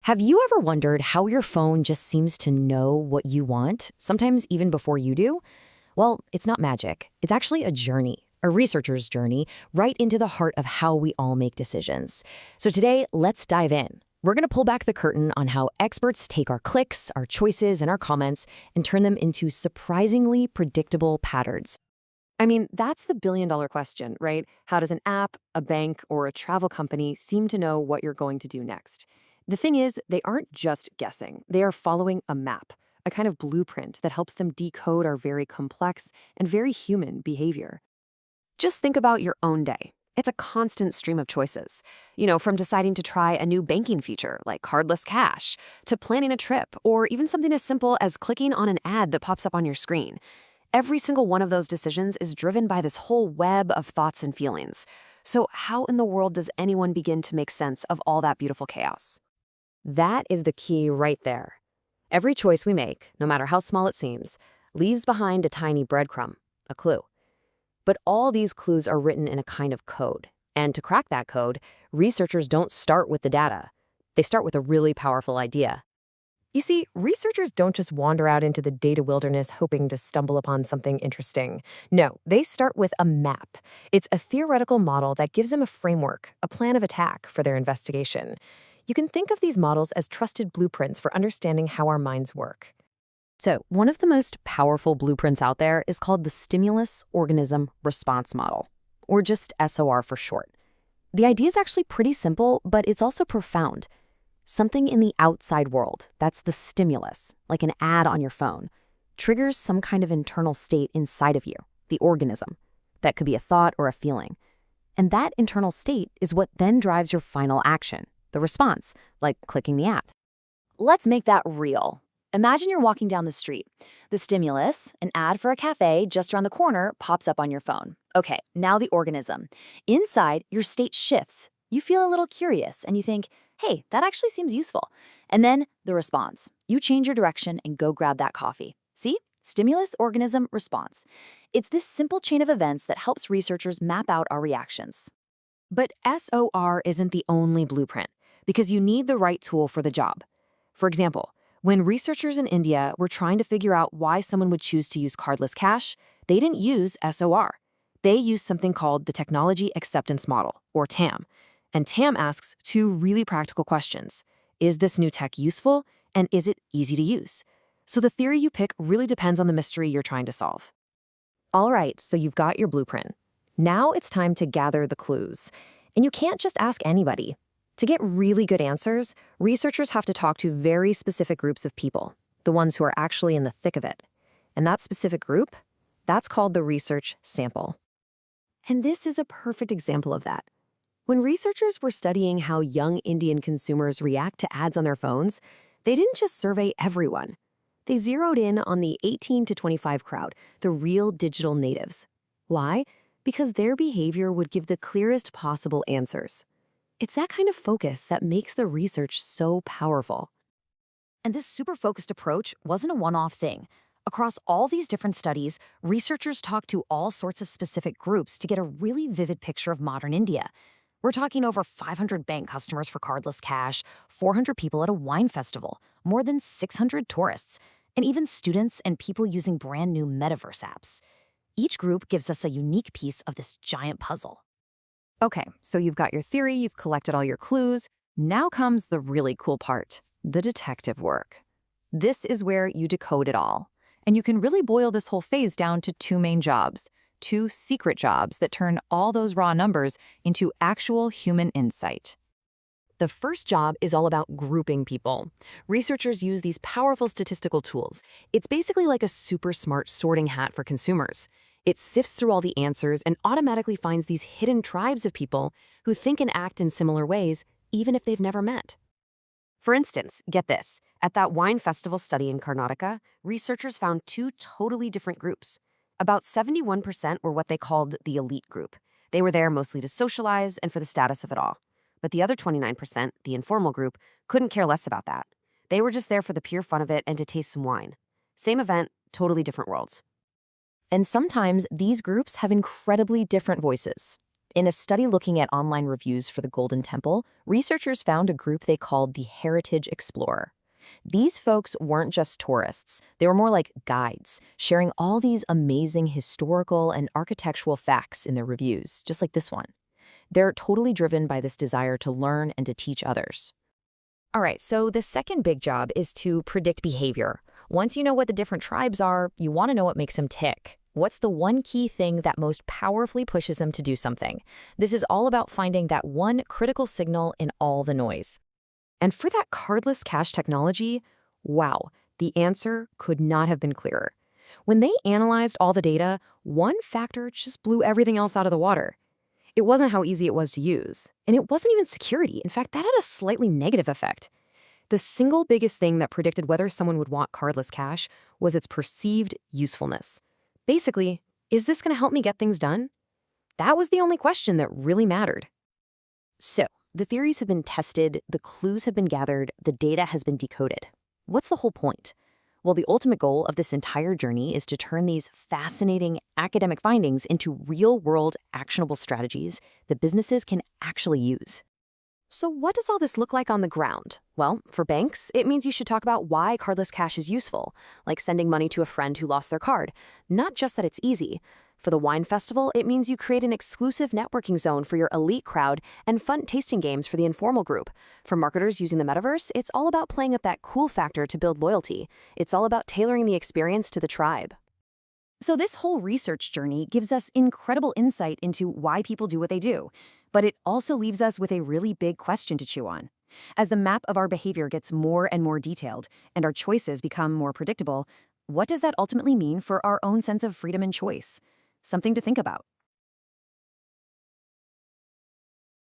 Have you ever wondered how your phone just seems to know what you want, sometimes even before you do? Well, it's not magic. It's actually a journey, a researcher's journey, right into the heart of how we all make decisions. So today, let's dive in. We're going to pull back the curtain on how experts take our clicks, our choices, and our comments and turn them into surprisingly predictable patterns. I mean, that's the billion-dollar question, right? How does an app, a bank, or a travel company seem to know what you're going to do next? The thing is, they aren't just guessing. They are following a map, a kind of blueprint that helps them decode our very complex and very human behavior. Just think about your own day. It's a constant stream of choices. From deciding to try a new banking feature like cardless cash, to planning a trip, or even something as simple as clicking on an ad that pops up on your screen. Every single one of those decisions is driven by this whole web of thoughts and feelings. So how in the world does anyone begin to make sense of all that beautiful chaos? That is the key right there. Every choice we make, no matter how small it seems, leaves behind a tiny breadcrumb, a clue. But all these clues are written in a kind of code. And to crack that code, researchers don't start with the data. They start with a really powerful idea. You see, researchers don't just wander out into the data wilderness hoping to stumble upon something interesting. No, they start with a map. It's a theoretical model that gives them a framework, a plan of attack for their investigation. You can think of these models as trusted blueprints for understanding how our minds work. So, one of the most powerful blueprints out there is called the Stimulus Organism Response Model, or just SOR for short. The idea is actually pretty simple, but it's also profound. Something in the outside world, that's the stimulus, like an ad on your phone, triggers some kind of internal state inside of you, the organism. That could be a thought or a feeling. And that internal state is what then drives your final action, the response, like clicking the ad. Let's make that real. Imagine you're walking down the street. The stimulus, an ad for a cafe just around the corner, pops up on your phone. Okay, now the organism. Inside, your state shifts. You feel a little curious and you think, hey, that actually seems useful. And then the response. You change your direction and go grab that coffee. See? Stimulus, organism, response. It's this simple chain of events that helps researchers map out our reactions. But SOR isn't the only blueprint, because you need the right tool for the job. For example, when researchers in India were trying to figure out why someone would choose to use cardless cash, they didn't use SOR. They used something called the Technology Acceptance Model, or TAM. And TAM asks two really practical questions. Is this new tech useful? And is it easy to use? So the theory you pick really depends on the mystery you're trying to solve. All right, so you've got your blueprint. Now it's time to gather the clues. And you can't just ask anybody. To get really good answers, researchers have to talk to very specific groups of people, the ones who are actually in the thick of it. And that specific group, that's called the research sample. And this is a perfect example of that. When researchers were studying how young Indian consumers react to ads on their phones, they didn't just survey everyone. They zeroed in on the 18 to 25 crowd, the real digital natives. Why? Because their behavior would give the clearest possible answers. It's that kind of focus that makes the research so powerful. And this super focused approach wasn't a one-off thing. Across all these different studies, researchers talked to all sorts of specific groups to get a really vivid picture of modern India. We're talking over 500 bank customers for cardless cash, 400 people at a wine festival, more than 600 tourists, and even students and people using brand new metaverse apps. Each group gives us a unique piece of this giant puzzle. Okay, so you've got your theory, you've collected all your clues. Now comes the really cool part, the detective work. This is where you decode it all. And you can really boil this whole phase down to two main jobs. Two secret jobs that turn all those raw numbers into actual human insight. The first job is all about grouping people. Researchers use these powerful statistical tools. It's basically like a super smart sorting hat for consumers. It sifts through all the answers and automatically finds these hidden tribes of people who think and act in similar ways, even if they've never met. For instance, get this. At that wine festival study in Karnataka, researchers found two totally different groups. About 71% were what they called the elite group. They were there mostly to socialize and for the status of it all. But the other 29%, the informal group, couldn't care less about that. They were just there for the pure fun of it and to taste some wine. Same event, totally different worlds. And sometimes these groups have incredibly different voices. In a study looking at online reviews for the Golden Temple, researchers found a group they called the Heritage Explorer. These folks weren't just tourists, they were more like guides, sharing all these amazing historical and architectural facts in their reviews, just like this one. They're totally driven by this desire to learn and to teach others. All right, so the second big job is to predict behavior. Once you know what the different tribes are, you want to know what makes them tick. What's the one key thing that most powerfully pushes them to do something? This is all about finding that one critical signal in all the noise. And for that cardless cash technology, wow, the answer could not have been clearer. When they analyzed all the data, one factor just blew everything else out of the water. It wasn't how easy it was to use, and it wasn't even security. In fact, that had a slightly negative effect. The single biggest thing that predicted whether someone would want cardless cash was its perceived usefulness. Basically, is this going to help me get things done? That was the only question that really mattered. So, the theories have been tested, the clues have been gathered, the data has been decoded. What's the whole point? Well, the ultimate goal of this entire journey is to turn these fascinating academic findings into real-world actionable strategies that businesses can actually use. So what does all this look like on the ground? Well, for banks, it means you should talk about why cardless cash is useful, like sending money to a friend who lost their card, not just that it's easy. For the wine festival, it means you create an exclusive networking zone for your elite crowd and fun tasting games for the informal group. For marketers using the metaverse, it's all about playing up that cool factor to build loyalty. It's all about tailoring the experience to the tribe. So this whole research journey gives us incredible insight into why people do what they do, but it also leaves us with a really big question to chew on. As the map of our behavior gets more and more detailed and our choices become more predictable, what does that ultimately mean for our own sense of freedom and choice? Something to think about.